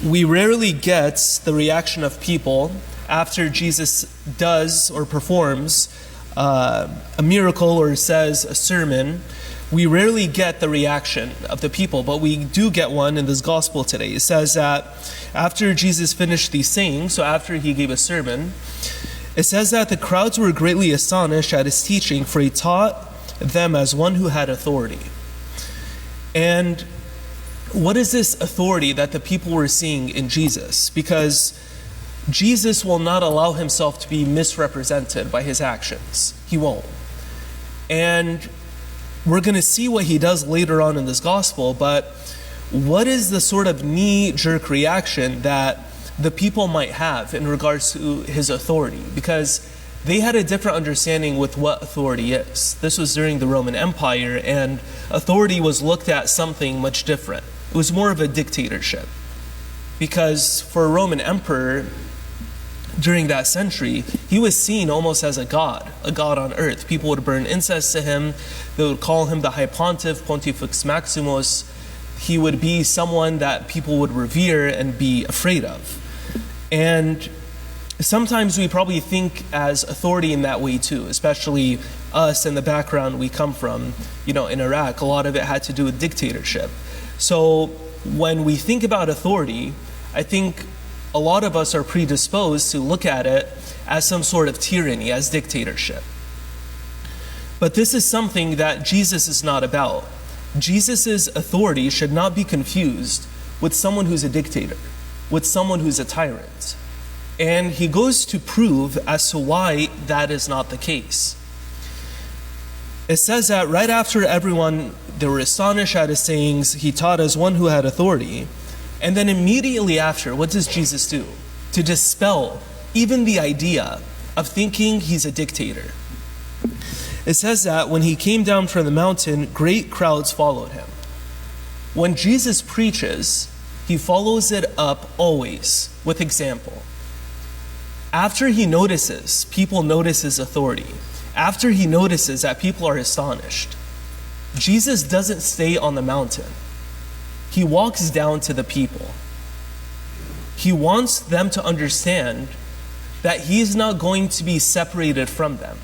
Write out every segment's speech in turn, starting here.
we rarely get the reaction of people after Jesus does or performs a miracle or says a sermon. We rarely get the reaction of the people, but we do get one in this gospel today. It says that after Jesus finished these sayings, so after he gave a sermon, it says that the crowds were greatly astonished at his teaching, for he taught them as one who had authority. And what is this authority that the people were seeing in Jesus? Because Jesus will not allow himself to be misrepresented by his actions. He won't. And we're going to see what he does later on in this gospel, but what is the sort of knee-jerk reaction that the people might have in regards to his authority? Because they had a different understanding with what authority is. This was during the Roman Empire, and authority was looked at something much different. It was more of a dictatorship. Because for a Roman emperor during that century, he was seen almost as a god on earth. People would burn incense to him. They would call him the High Pontiff, Pontifex Maximus. He would be someone that people would revere and be afraid of. And sometimes we probably think as authority in that way too, especially us and the background we come from, in Iraq. A lot of it had to do with dictatorship. So when we think about authority, I think a lot of us are predisposed to look at it as some sort of tyranny, as dictatorship. But this is something that Jesus is not about. Jesus' authority should not be confused with someone who's a dictator, with someone who's a tyrant. And he goes to prove as to why that is not the case. It says that right after everyone, they were astonished at his sayings, he taught as one who had authority. And then immediately after, what does Jesus do? To dispel even the idea of thinking he's a dictator. It says that when he came down from the mountain, great crowds followed him. When Jesus preaches, he follows it up always with example. After he notices, people notice his authority. After he notices that people are astonished, Jesus doesn't stay on the mountain. He walks down to the people. He wants them to understand that he is not going to be separated from them,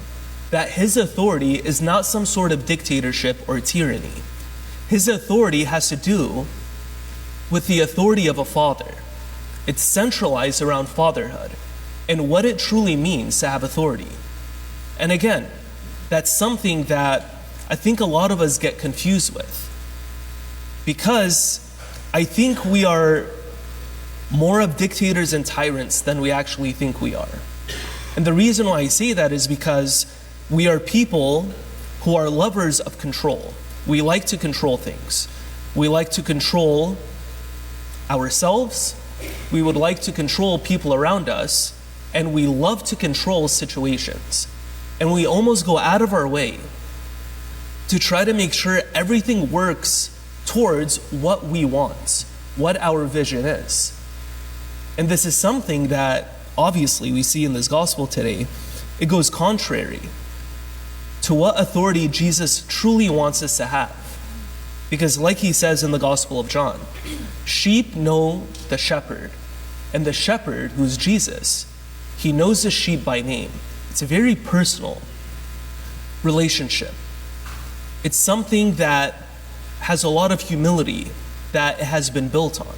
that his authority is not some sort of dictatorship or tyranny. His authority has to do with the authority of a father. It's centralized around fatherhood and what it truly means to have authority. And again, that's something that I think a lot of us get confused with, because I think we are more of dictators and tyrants than we actually think we are. And the reason why I say that is because we are people who are lovers of control. We like to control things. We like to control ourselves. We would like to control people around us. And we love to control situations. And we almost go out of our way to try to make sure everything works towards what we want, what our vision is. And this is something that obviously we see in this gospel today. It goes contrary to what authority Jesus truly wants us to have. Because like he says in the Gospel of John, sheep know the shepherd, and the shepherd, who's Jesus, he knows the sheep by name. It's a very personal relationship. It's something that has a lot of humility that it has been built on.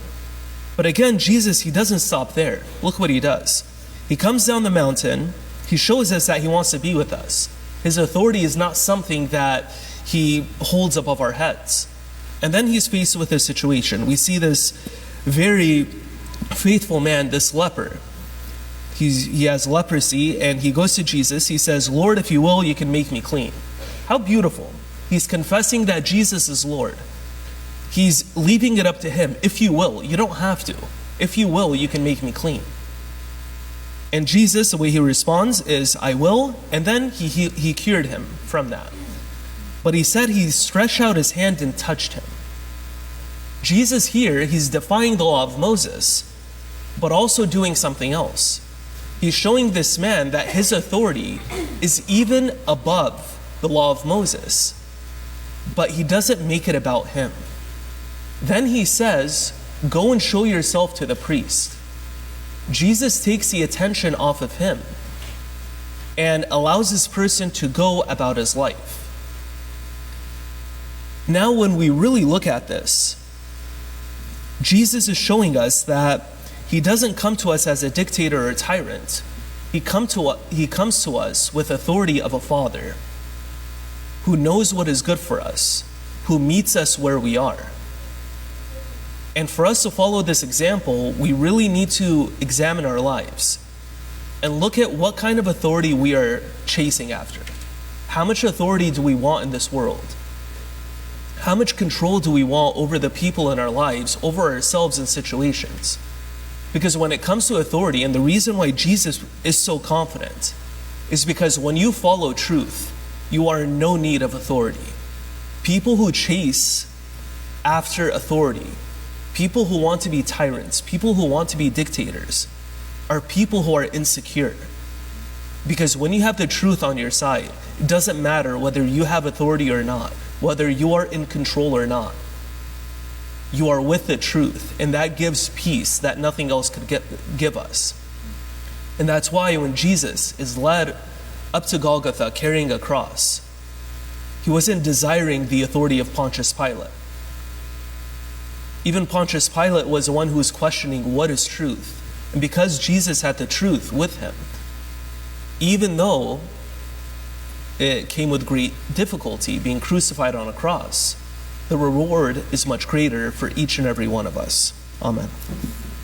But again, Jesus, he doesn't stop there. Look what he does. He comes down the mountain. He shows us that he wants to be with us. His authority is not something that he holds above our heads. And then he's faced with a situation. We see this very faithful man, this leper. He has leprosy, and he goes to Jesus. He says, "Lord, if you will, you can make me clean." How beautiful. He's confessing that Jesus is Lord. He's leaving it up to him. If you will, you don't have to. If you will, you can make me clean. And Jesus, the way he responds is, "I will," and then he cured him from that. But he said he stretched out his hand and touched him. Jesus here, he's defying the law of Moses, but also doing something else. He's showing this man that his authority is even above the law of Moses, but he doesn't make it about him. Then he says, go and show yourself to the priest. Jesus takes the attention off of him and allows this person to go about his life. Now, when we really look at this, Jesus is showing us that he doesn't come to us as a dictator or a tyrant. He comes to us with authority of a father who knows what is good for us, who meets us where we are. And for us to follow this example, we really need to examine our lives and look at what kind of authority we are chasing after. How much authority do we want in this world? How much control do we want over the people in our lives, over ourselves and situations? Because when it comes to authority, and the reason why Jesus is so confident is because when you follow truth, you are in no need of authority. People who chase after authority, people who want to be tyrants, people who want to be dictators, are people who are insecure. Because when you have the truth on your side, it doesn't matter whether you have authority or not, whether you are in control or not. You are with the truth, and that gives peace that nothing else could give us. And that's why when Jesus is led up to Golgotha carrying a cross, he wasn't desiring the authority of Pontius Pilate. Even Pontius Pilate was the one who was questioning what is truth. And because Jesus had the truth with him, even though it came with great difficulty being crucified on a cross, the reward is much greater for each and every one of us. Amen.